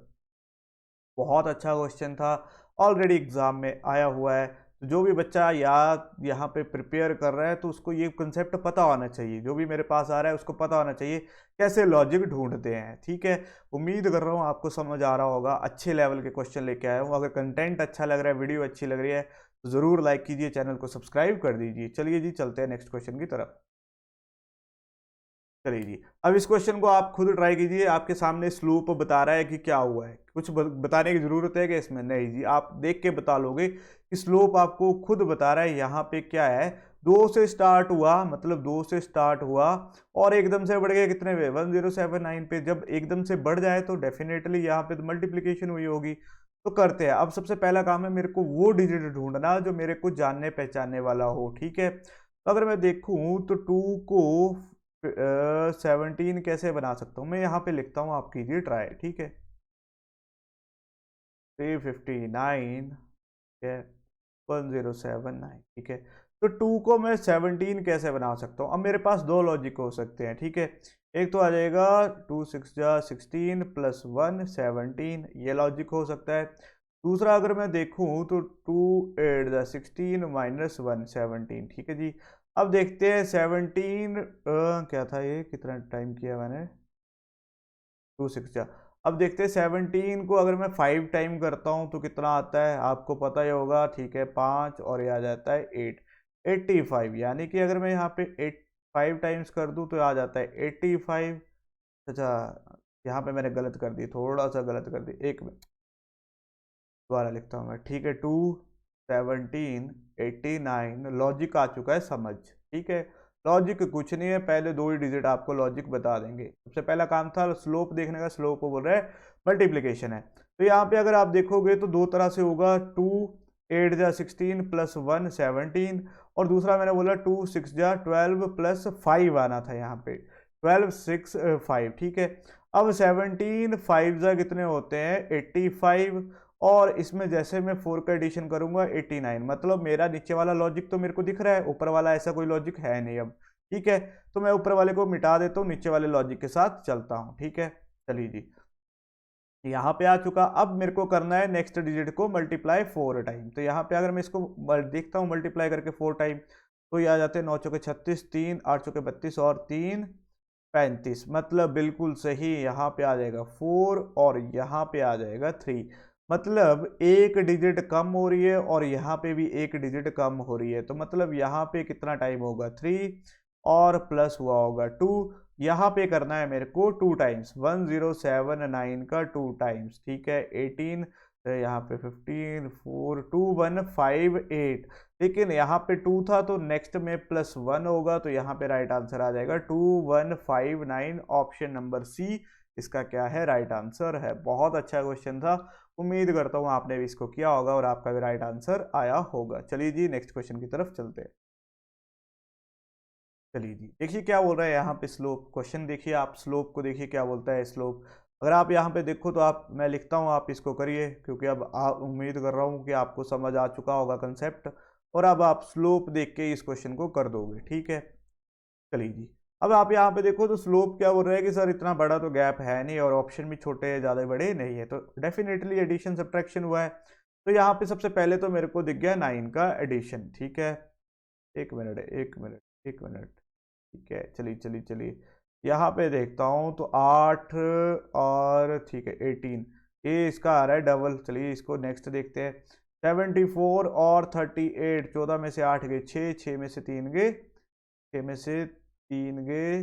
बहुत अच्छा क्वेश्चन था, ऑलरेडी एग्जाम में आया हुआ है। तो जो भी बच्चा याद यहाँ पे प्रिपेयर कर रहा है तो उसको ये कंसेप्ट पता होना चाहिए, जो भी मेरे पास आ रहा है उसको पता होना चाहिए कैसे लॉजिक ढूंढते हैं, ठीक है। उम्मीद कर रहा हूँ आपको समझ आ रहा होगा, अच्छे लेवल के क्वेश्चन लेके आया हूँ। अगर कंटेंट अच्छा लग रहा है, वीडियो अच्छी लग रही है तो ज़रूर लाइक कीजिए, चैनल को सब्सक्राइब कर दीजिए। चलिए जी चलते हैं नेक्स्ट क्वेश्चन की तरफ। चलिए जी, अब इस क्वेश्चन को आप खुद ट्राई कीजिए। आपके सामने स्लोप बता रहा है कि क्या हुआ है, कुछ बताने की जरूरत है कि इसमें नहीं जी, आप देख के बता लोगे कि स्लोप आपको खुद बता रहा है। यहाँ पे क्या है, 2 से स्टार्ट हुआ, मतलब 2 से स्टार्ट हुआ और एकदम से बढ़ गया कितने पे, 1079 पे। जब एकदम से बढ़ जाए तो डेफिनेटली यहाँ पे तो मल्टीप्लीकेशन हुई होगी। तो करते हैं, अब सबसे पहला काम है मेरे को वो डिजिट ढूंढना जो मेरे को जानने पहचानने वाला हो, ठीक है। तो अगर मैं देखूं तो 2 को 17 कैसे बना सकता हूँ, मैं यहाँ पे लिखता हूँ, आप कीजिए ट्राई, ठीक है। 359, ठीक है, 1079, ठीक है। तो 2 को मैं 17 कैसे बना सकता हूँ, अब मेरे पास दो लॉजिक हो सकते हैं, ठीक है। एक तो आ जाएगा 2 6 जा 16 प्लस 1 17, ये लॉजिक हो सकता है। दूसरा अगर मैं देखूं तो 2 8 जा 16 माइनस 1 17, ठीक है जी। अब देखते हैं 17 क्या था, ये कितना टाइम किया मैंने, 2 6 जा। अब देखते हैं 17 को अगर मैं 5 टाइम करता हूं तो कितना आता है, आपको पता ही होगा, ठीक है। 5 और ये आ जाता है 8, 85। यानी कि अगर मैं यहाँ पे 5 टाइम्स कर दूं तो आ जाता है 85। अच्छा, यहाँ पे मैंने गलत कर दी, थोड़ा सा गलत कर दी, एक मिनट दोबारा लिखता हूँ मैं, ठीक है। 2 17 89, लॉजिक आ चुका है समझ, ठीक है। लॉजिक कुछ नहीं है, पहले दो ही डिजिट आपको लॉजिक बता देंगे। सबसे पहला काम था स्लोप देखने का, स्लोप को बोल रहा है मल्टीप्लीकेशन है। तो यहाँ पे अगर आप देखोगे तो दो तरह से होगा, 2 8 जा 16 प्लस 1 17, और दूसरा मैंने बोला 2 6 जा 12 प्लस 5 आना था यहाँ पे, 12 6 5, ठीक है। अब 17 5 जा कितने होते हैं 85, और इसमें जैसे मैं 4 का एडिशन करूंगा 89, मतलब मेरा नीचे वाला लॉजिक तो मेरे को दिख रहा है, ऊपर वाला ऐसा कोई लॉजिक है नहीं अब, ठीक है। तो मैं ऊपर वाले को मिटा देता हूँ, नीचे वाले लॉजिक के साथ चलता हूँ, ठीक है। चलिए जी, यहाँ पे आ चुका। अब मेरे को करना है नेक्स्ट डिजिट को मल्टीप्लाई 4 टाइम। तो यहाँ पे अगर मैं इसको देखता हूँ मल्टीप्लाई करके 4 टाइम, तो ये आ जाते हैं 9 चौके 36, 3 8 चौके 32 और 3 35, मतलब बिल्कुल सही। यहाँ पे आ जाएगा 4 और यहाँ पे आ जाएगा 3, मतलब एक डिजिट कम हो रही है और यहाँ पे भी एक डिजिट कम हो रही है। तो मतलब यहाँ पे कितना टाइम होगा 3 और प्लस हुआ होगा 2। यहाँ पे करना है मेरे को 2 टाइम्स, 1079 का 2 टाइम्स, ठीक है। 18, यहाँ पे 15 4 2 1 5 8, लेकिन यहाँ पे 2 था तो नेक्स्ट में प्लस 1 होगा, तो यहाँ पे राइट आंसर आ जाएगा 2159, ऑप्शन नंबर सी इसका क्या है राइट आंसर है। बहुत अच्छा क्वेश्चन था, उम्मीद करता हूँ आपने भी इसको किया होगा और आपका भी राइट आंसर आया होगा। चलिए जी नेक्स्ट क्वेश्चन की तरफ चलते हैं। चलिए जी, देखिए क्या बोल रहा है यहाँ पे स्लोप, क्वेश्चन देखिए आप, स्लोप को देखिए क्या बोलता है स्लोप। अगर आप यहाँ पे देखो तो आप, मैं लिखता हूँ आप इसको करिए, क्योंकि अब आप, उम्मीद कर रहा हूँ कि आपको समझ आ चुका होगा कंसेप्ट, और अब आप स्लोप देख के इस क्वेश्चन को कर दोगे, ठीक है। चलिए जी, अब आप यहाँ पे देखो तो स्लोप क्या बोल रहा है कि सर इतना बड़ा तो गैप है नहीं और ऑप्शन भी छोटे हैं, ज़्यादा बड़े नहीं है, तो डेफिनेटली एडिशन सब्ट्रैक्शन हुआ है। तो यहाँ पे सबसे पहले तो मेरे को दिख गया 9 का एडिशन, ठीक है। एक मिनट, एक मिनट, एक मिनट, ठीक है। चलिए चलिए चलिए, यहाँ पे देखता हूँ तो 8 और ठीक है 18, ये इसका आ रहा है डबल। चलिए इसको नेक्स्ट देखते हैं, 74 और 38, 14 में से 8 गए 6, 6 में से 3 गए, 6 में से 3 गए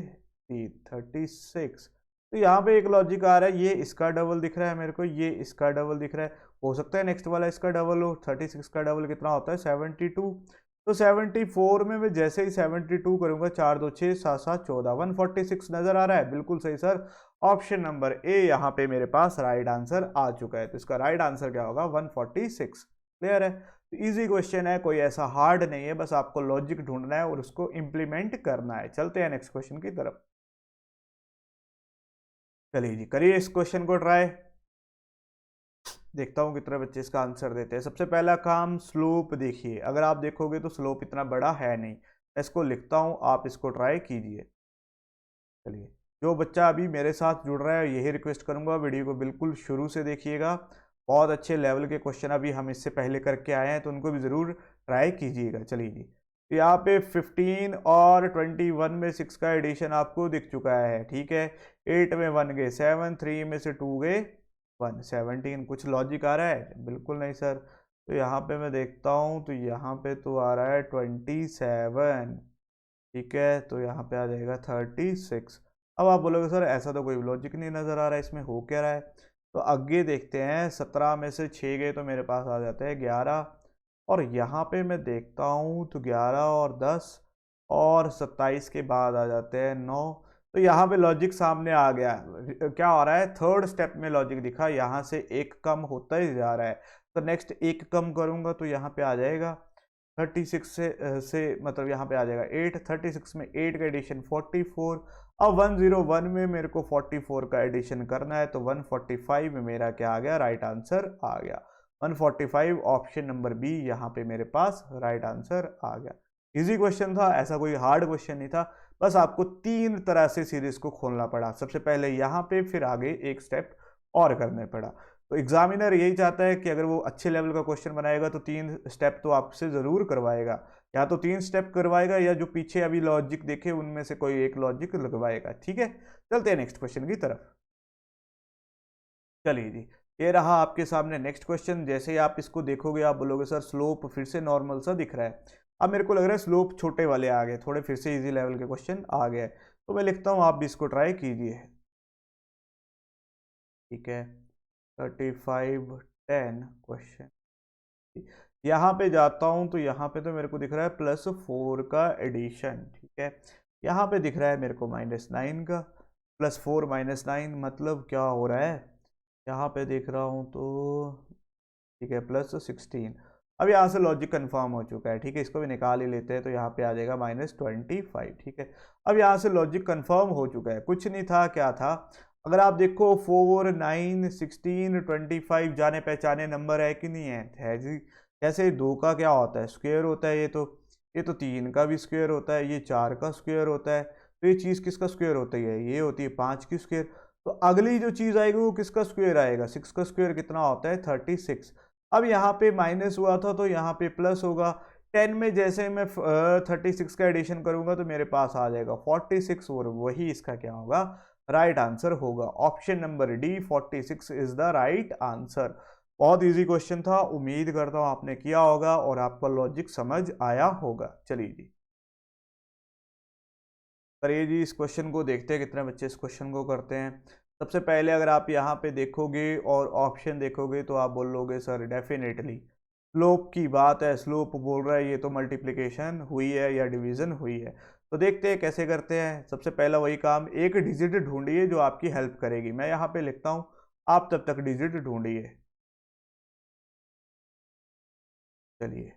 3, 36, तो यहाँ पे एक लॉजिक आ रहा है, ये इसका डबल दिख रहा है मेरे को, ये इसका डबल दिख रहा है, हो सकता है नेक्स्ट वाला इसका डबल हो। 36 का डबल कितना होता है 72। तो 74 में मैं जैसे ही 72 करूंगा, 4 2 6 7 7 14, 146 नजर आ रहा है। बिल्कुल सही सर, ऑप्शन नंबर ए यहाँ पे मेरे पास राइट आंसर आ चुका है। तो इसका राइट आंसर क्या होगा 146। क्लियर है? तो इजी क्वेश्चन है, कोई ऐसा हार्ड नहीं है, बस आपको लॉजिक ढूंढना है और उसको इंप्लीमेंट करना है। चलते हैं नेक्स्ट क्वेश्चन की तरफ। चलिए जी, करिए इस क्वेश्चन को ट्राई, देखता हूँ कितने बच्चे इसका आंसर देते हैं। सबसे पहला काम, स्लोप देखिए। अगर आप देखोगे तो स्लोप इतना बड़ा है नहीं, मैं इसको लिखता हूँ, आप इसको ट्राई कीजिए। चलिए, जो बच्चा अभी मेरे साथ जुड़ रहा है यही रिक्वेस्ट करूंगा, वीडियो को बिल्कुल शुरू से देखिएगा। बहुत अच्छे लेवल के क्वेश्चन अभी हम इससे पहले करके आए हैं, तो उनको भी ज़रूर ट्राई कीजिएगा। चलिए जी, तो यहाँ पे 15 और 21 में 6 का एडिशन आपको दिख चुका है, ठीक है। 8 में 1 गए 7, 3 में से 2 गए 1, 17। कुछ लॉजिक आ रहा है? बिल्कुल नहीं सर। तो यहाँ पे मैं देखता हूँ, तो यहाँ पे तो आ रहा है 27, ठीक है। तो यहाँ पे आ जाएगा 36। अब आप बोलोगे सर ऐसा तो कोई लॉजिक नहीं नज़र आ रहा है, इसमें हो क्या रहा है? तो आगे देखते हैं, 17 में से 6 गए तो मेरे पास आ जाते हैं 11, और यहाँ पे मैं देखता हूँ तो 11 और 10 और 27 के बाद आ जाते हैं 9। तो यहाँ पे लॉजिक सामने आ गया। क्या हो रहा है, थर्ड स्टेप में लॉजिक दिखा, यहाँ से एक कम होता ही जा रहा है। तो नेक्स्ट एक कम करूँगा तो यहाँ पे आ जाएगा 36 से मतलब यहाँ पे आ जाएगा 8। 36 में 8 का एडिशन 44। अब 101 में मेरे को 44 का एडिशन करना है, तो 145 में मेरा क्या आ गया, राइट आंसर आ गया 145। ऑप्शन नंबर बी यहाँ पे मेरे पास राइट आंसर आ गया। इजी क्वेश्चन था, ऐसा कोई हार्ड क्वेश्चन नहीं था, बस आपको 3 तरह से सीरीज को खोलना पड़ा। सबसे पहले यहाँ पे, फिर आगे एक स्टेप और करने पड़ा। तो एग्जामिनर यही चाहता है कि अगर वो अच्छे लेवल का क्वेश्चन बनाएगा तो 3 स्टेप तो आपसे ज़रूर करवाएगा, या तो 3 स्टेप करवाएगा या जो पीछे अभी लॉजिक देखे उनमें से कोई एक लॉजिक लगवाएगा, ठीक है। चलते हैं नेक्स्ट क्वेश्चन की तरफ। चलिए जी, ये रहा आपके सामने नेक्स्ट क्वेश्चन। जैसे ही आप इसको देखोगे आप बोलोगे सर स्लोप फिर से नॉर्मल सा दिख रहा है। अब मेरे को लग रहा है स्लोप छोटे वाले आ गए, थोड़े फिर से इजी लेवल के क्वेश्चन आ गए। तो मैं लिखता हूँ, आप भी इसको ट्राई कीजिए, ठीक है। 35 10 क्वेश्चन, यहाँ पे जाता हूँ तो यहाँ पे तो मेरे को दिख रहा है +4 का एडिशन, ठीक है। यहाँ पे दिख रहा है मेरे को -9 का, +4 -9 मतलब क्या हो रहा है, यहाँ पे देख रहा हूँ तो ठीक है +16। अब यहाँ से लॉजिक कंफर्म हो चुका है, ठीक है। इसको भी निकाल ही लेते हैं, तो यहाँ पे आ जाएगा -25, ठीक है। अब यहाँ से लॉजिक कंफर्म हो चुका है, कुछ नहीं था, क्या था, अगर आप देखो 4 9 16 25 जाने पहचाने नंबर है कि नहीं है जी। जैसे 2 का क्या होता है, स्क्वायर होता है, ये तो 3 का भी स्क्वायर होता है, ये 4 का स्क्वायर होता है। तो ये चीज़ किसका स्क्वायर होती है, ये होती है 5 की स्क्वायर। तो अगली जो चीज़ आएगी वो किसका स्क्वायर आएगा, 6 का स्क्वायर कितना होता है 36। अब यहाँ पे माइनस हुआ था तो यहाँ पे प्लस होगा। 10 में जैसे मैं 36 का एडिशन करूंगा तो मेरे पास आ जाएगा 46, और वही इसका क्या होगा, राइट आंसर होगा। Option number D 46 is the right answer. बहुत इजी क्वेश्चन था, उम्मीद करता हूँ आपने किया होगा और आपका लॉजिक समझ आया होगा। चलिए जी, करिए जी, इस क्वेश्चन को देखते हैं कितने बच्चे इस क्वेश्चन को करते हैं। सबसे पहले अगर आप यहाँ पे देखोगे और ऑप्शन देखोगे तो आप बोलोगे सर डेफिनेटली स्लोप की बात है, स्लोप बोल रहा है, ये तो मल्टीप्लिकेशन हुई है या डिवीजन हुई है। तो देखते हैं कैसे करते हैं। सबसे पहला वही काम, एक डिजिट ढूंढिए जो आपकी हेल्प करेगी। मैं यहाँ पे लिखता हूँ, आप तब तक डिजिट ढूंढिए। चलिए,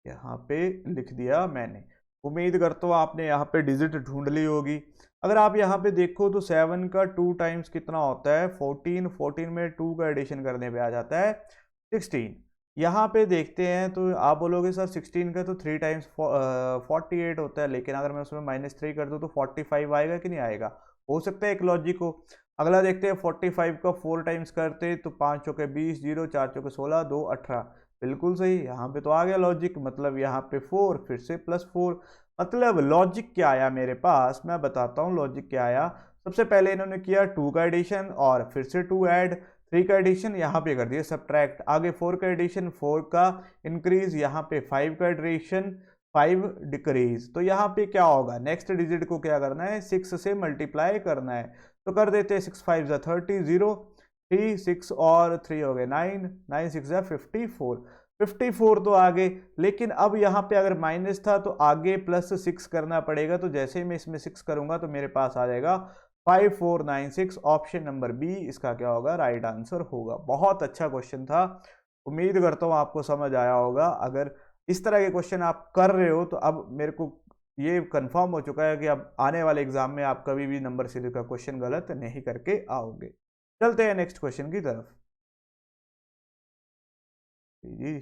यहाँ पे लिख दिया मैंने। उम्मीद करता हूँ आपने यहाँ पे डिजिट ढूंढ ली होगी। अगर आप यहाँ पे देखो तो 7 का 2 टाइम्स कितना होता है 14। 14 में 2 का एडिशन करने पे आ जाता है 16। यहाँ पे देखते हैं तो आप बोलोगे सर 16 का तो 3 टाइम्स 48 होता है, लेकिन अगर मैं उसमें -3 कर दूँ तो 45 आएगा कि नहीं आएगा, हो सकता है एक लॉजिक हो। अगला देखते हैं 45 का 4 टाइम्स करते तो 5 चौके 20, 0 4 चौके 16, 2 18। बिल्कुल सही, यहाँ पे तो आ गया लॉजिक, मतलब यहाँ पे 4 फिर से +4। मतलब लॉजिक क्या आया मेरे पास, मैं बताता हूँ लॉजिक क्या आया। सबसे पहले इन्होंने किया 2 का एडिशन और फिर से 2 ऐड, 3 का एडिशन यहाँ पे कर दिया सब्ट्रैक्ट, आगे 4 का एडिशन, 4 का इंक्रीज, यहाँ पे 5 का एडिशन, 5 डिक्रीज। तो यहाँ पे क्या होगा, नेक्स्ट डिजिट को क्या करना है 6 से मल्टीप्लाई करना है। तो कर देते हैं 6 5 ज़ा 30, 0 3 6 और 3 हो गए 9, 9 6 ज़ा 54, 54 तो आ गए। लेकिन अब यहाँ पे अगर माइनस था तो आगे प्लस 6 करना पड़ेगा, तो जैसे ही मैं इसमें 6 करूंगा तो मेरे पास आ जाएगा 5496। ऑप्शन नंबर बी इसका क्या होगा, राइट आंसर होगा। बहुत अच्छा क्वेश्चन था, उम्मीद करता हूँ आपको समझ आया होगा। अगर इस तरह के क्वेश्चन आप कर रहे हो तो अब मेरे को ये कंफर्म हो चुका है कि अब आने वाले एग्जाम में आप कभी भी नंबर सीरीज का क्वेश्चन गलत नहीं करके आओगे। चलते हैं नेक्स्ट क्वेश्चन की तरफ। जी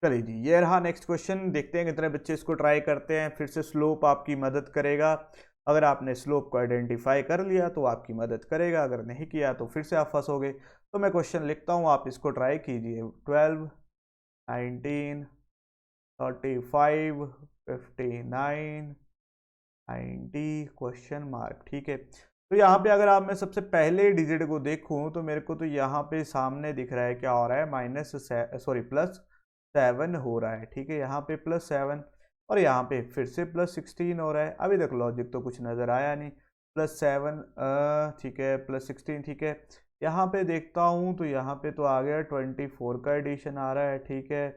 चलिए जी, ये रहा नेक्स्ट क्वेश्चन। देखते हैं कितने बच्चे इसको ट्राई करते हैं। फिर से स्लोप आपकी मदद करेगा। अगर आपने स्लोप को आइडेंटिफाई कर लिया तो आपकी मदद करेगा, अगर नहीं किया तो फिर से आप फंसोगे। तो मैं क्वेश्चन लिखता हूँ, आप इसको ट्राई कीजिए। 12 19 35 59 90 क्वेश्चन मार्क। ठीक है, तो यहाँ पे अगर आप मैं सबसे पहले डिजिट को देखूं तो मेरे को तो यहाँ पे सामने दिख रहा है क्या हो रहा है, +7 हो रहा है। ठीक है, यहाँ पे +7 और यहाँ पे फिर से +16 हो रहा है। अभी तक लॉजिक तो कुछ नज़र आया नहीं। +7 ठीक है, +16 ठीक है। यहाँ पे देखता हूँ तो यहाँ पे तो आ गया 24 का एडिशन आ रहा है। ठीक है,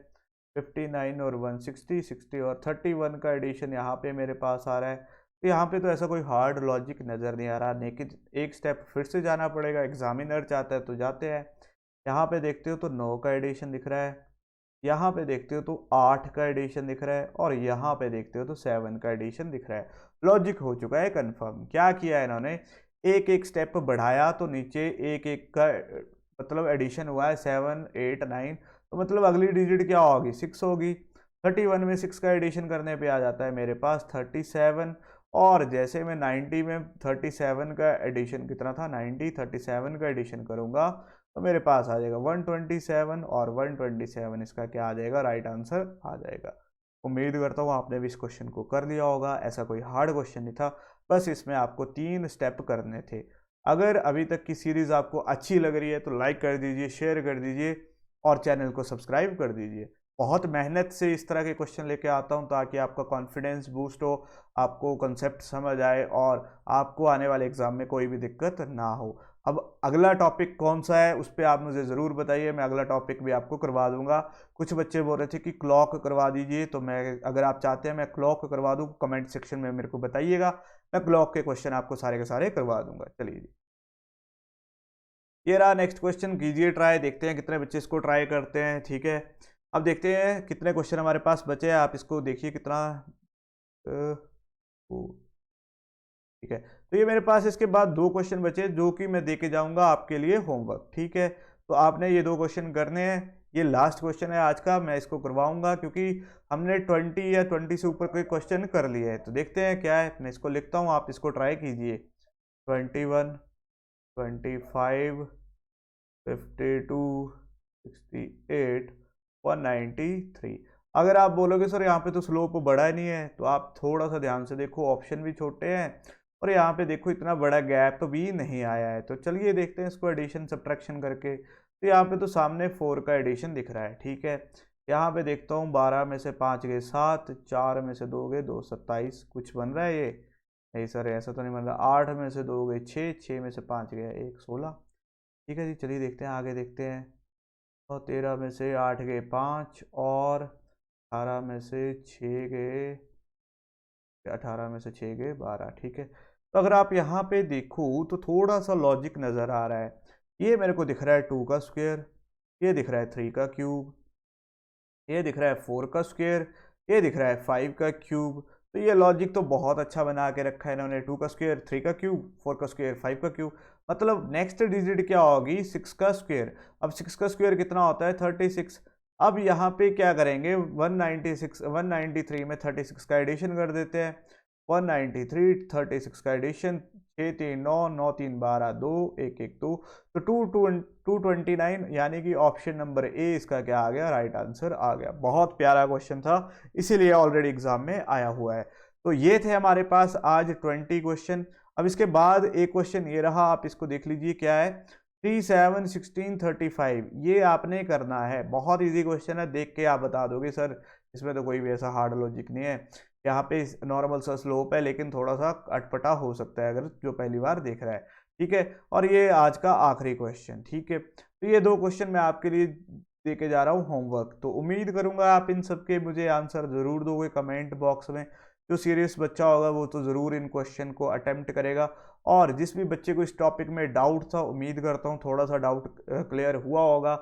59 और 160, 60 और 31 का एडिशन यहाँ पे मेरे पास आ रहा है। तो यहाँ पे तो ऐसा कोई हार्ड लॉजिक नज़र नहीं आ रहा, लेकिन एक स्टेप फिर से जाना पड़ेगा। एग्जामिनर चाहता है तो जाते हैं। यहाँ पे देखते हो तो 9 का एडिशन दिख रहा है, यहाँ पे देखते हो तो 8 का एडिशन दिख रहा है, और यहाँ पे देखते हो तो 7 का एडिशन दिख रहा है। लॉजिक हो चुका है कंफर्म। क्या किया है इन्होंने, एक एक स्टेप बढ़ाया तो नीचे एक एक का मतलब एडिशन हुआ है 7 8 9। तो मतलब अगली डिजिट क्या होगी, 6 होगी। 31 में 6 का एडिशन करने पे आ जाता है मेरे पास 37। और जैसे मैं 90 में 37 का एडिशन कितना था, 90 37 का एडिशन करूंगा तो मेरे पास आ जाएगा 127, और 127 इसका क्या आ जाएगा, राइट आंसर आ जाएगा। उम्मीद करता हूँ आपने भी इस क्वेश्चन को कर लिया होगा। ऐसा कोई हार्ड क्वेश्चन नहीं था, बस इसमें आपको 3 स्टेप करने थे। अगर अभी तक की सीरीज आपको अच्छी लग रही है तो लाइक कर दीजिए, शेयर कर दीजिए और चैनल को सब्सक्राइब कर दीजिए। बहुत मेहनत से इस तरह के क्वेश्चन लेके आता हूँ ताकि आपका कॉन्फिडेंस बूस्ट हो, आपको कंसेप्ट समझ आए और आपको आने वाले एग्जाम में कोई भी दिक्कत ना हो। अब अगला टॉपिक कौन सा है उस पर आप मुझे ज़रूर बताइए, मैं अगला टॉपिक भी आपको करवा दूंगा। कुछ बच्चे बोल रहे थे कि क्लॉक करवा दीजिए, तो मैं अगर आप चाहते हैं मैं क्लॉक करवा दूँ, कमेंट सेक्शन में मेरे को बताइएगा, मैं क्लॉक के क्वेश्चन आपको सारे के सारे करवा दूंगा। चलिए जी, ये रहा नेक्स्ट क्वेश्चन, कीजिए ट्राई, देखते हैं कितने बच्चे इसको ट्राई करते हैं। ठीक है, अब देखते हैं कितने क्वेश्चन हमारे पास बचे हैं। आप इसको देखिए कितना ठीक है। तो ये मेरे पास इसके बाद 2 क्वेश्चन बचे जो कि मैं दे के जाऊंगा आपके लिए होमवर्क। ठीक है, तो आपने ये 2 क्वेश्चन करने हैं। ये लास्ट क्वेश्चन है आज का, मैं इसको करवाऊंगा क्योंकि हमने 20 या 20 से ऊपर कोई क्वेश्चन कर लिए हैं। तो देखते हैं क्या है, मैं इसको लिखता हूँ, आप इसको ट्राई कीजिए। 21 25 52 68 193। अगर आप बोलोगे सर यहाँ पे तो स्लोप बढ़ा नहीं है, तो आप थोड़ा सा ध्यान से देखो, ऑप्शन भी छोटे हैं और यहाँ पे देखो इतना बड़ा गैप भी नहीं आया है। तो चलिए देखते हैं इसको एडिशन सब्ट्रैक्शन करके। तो यहाँ पे तो सामने 4 का एडिशन दिख रहा है। ठीक है, यहाँ पे देखता हूँ 12 में से 5 गए 7, 4 में से 2 गए 2, 27 कुछ बन रहा है ये, नहीं सर ऐसा तो नहीं बन रहा। 8 में से 2 गए 6, 6 में से 5 गया 1, 16। ठीक है जी, चलिए देखते हैं आगे देखते हैं। और 13 में से 8 गए 5, और 18 में से 6 गए 18 में से 6 गए 12। ठीक है, तो अगर आप यहाँ पे देखो तो थोड़ा सा लॉजिक नज़र आ रहा है। ये मेरे को दिख रहा है 2 का स्क्वायर, ये दिख रहा है 3 का क्यूब, ये दिख रहा है 4 का स्क्वायर, ये दिख रहा है 5 का क्यूब। तो ये लॉजिक तो बहुत अच्छा बना के रखा है इन्होंने, 2 का स्क्वायर 3 का क्यूब 4 का स्क्वायर 5 का क्यूब। मतलब नेक्स्ट डिजिट क्या होगी, 6 का स्क्वायर। अब 6 का स्क्वायर कितना होता है, 36। अब यहाँ पे क्या करेंगे, 196 193 में 36 का एडिशन कर देते हैं। 193 36 का एडिशन, 6 3 9 9 3 12 2 1 1 2, तो 229, यानी कि ऑप्शन नंबर ए इसका क्या आ गया, राइट आंसर आ गया। बहुत प्यारा क्वेश्चन था, इसीलिए ऑलरेडी एग्जाम में आया हुआ है। तो ये थे हमारे पास आज 20 क्वेश्चन। अब इसके बाद एक क्वेश्चन ये रहा, आप इसको देख लीजिए क्या है, 3 7 16 35। ये आपने करना है, बहुत इजी क्वेश्चन है, देख के आप बता दोगे सर इसमें तो कोई भी ऐसा हार्ड लॉजिक नहीं है। यहाँ पे नॉर्मल सा स्लोप है लेकिन थोड़ा सा अटपटा हो सकता है अगर जो पहली बार देख रहा है। ठीक है, और ये आज का आखिरी क्वेश्चन। ठीक है, तो ये 2 क्वेश्चन मैं आपके लिए देके जा रहा हूँ होमवर्क, तो उम्मीद करूंगा आप इन सब के मुझे आंसर जरूर दोगे कमेंट बॉक्स में। जो सीरियस बच्चा होगा वो तो ज़रूर इन क्वेश्चन को अटेम्प्ट करेगा, और जिस भी बच्चे को इस टॉपिक में डाउट था, उम्मीद करता हूँ थोड़ा सा डाउट क्लियर हुआ होगा।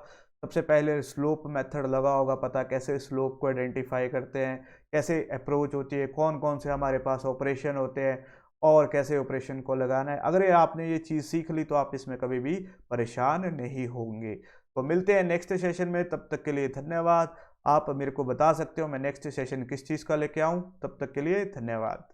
सबसे पहले स्लोप मेथड लगा होगा पता, कैसे स्लोप को आइडेंटिफाई करते हैं, कैसे अप्रोच होती है, कौन कौन से हमारे पास ऑपरेशन होते हैं, और कैसे ऑपरेशन को लगाना है। अगर ये आपने ये चीज़ सीख ली तो आप इसमें कभी भी परेशान नहीं होंगे। तो मिलते हैं नेक्स्ट सेशन में, तब तक के लिए धन्यवाद। आप मेरे को बता सकते हो मैं नेक्स्ट सेशन किस चीज़ का लेके आऊँ। तब तक के लिए धन्यवाद।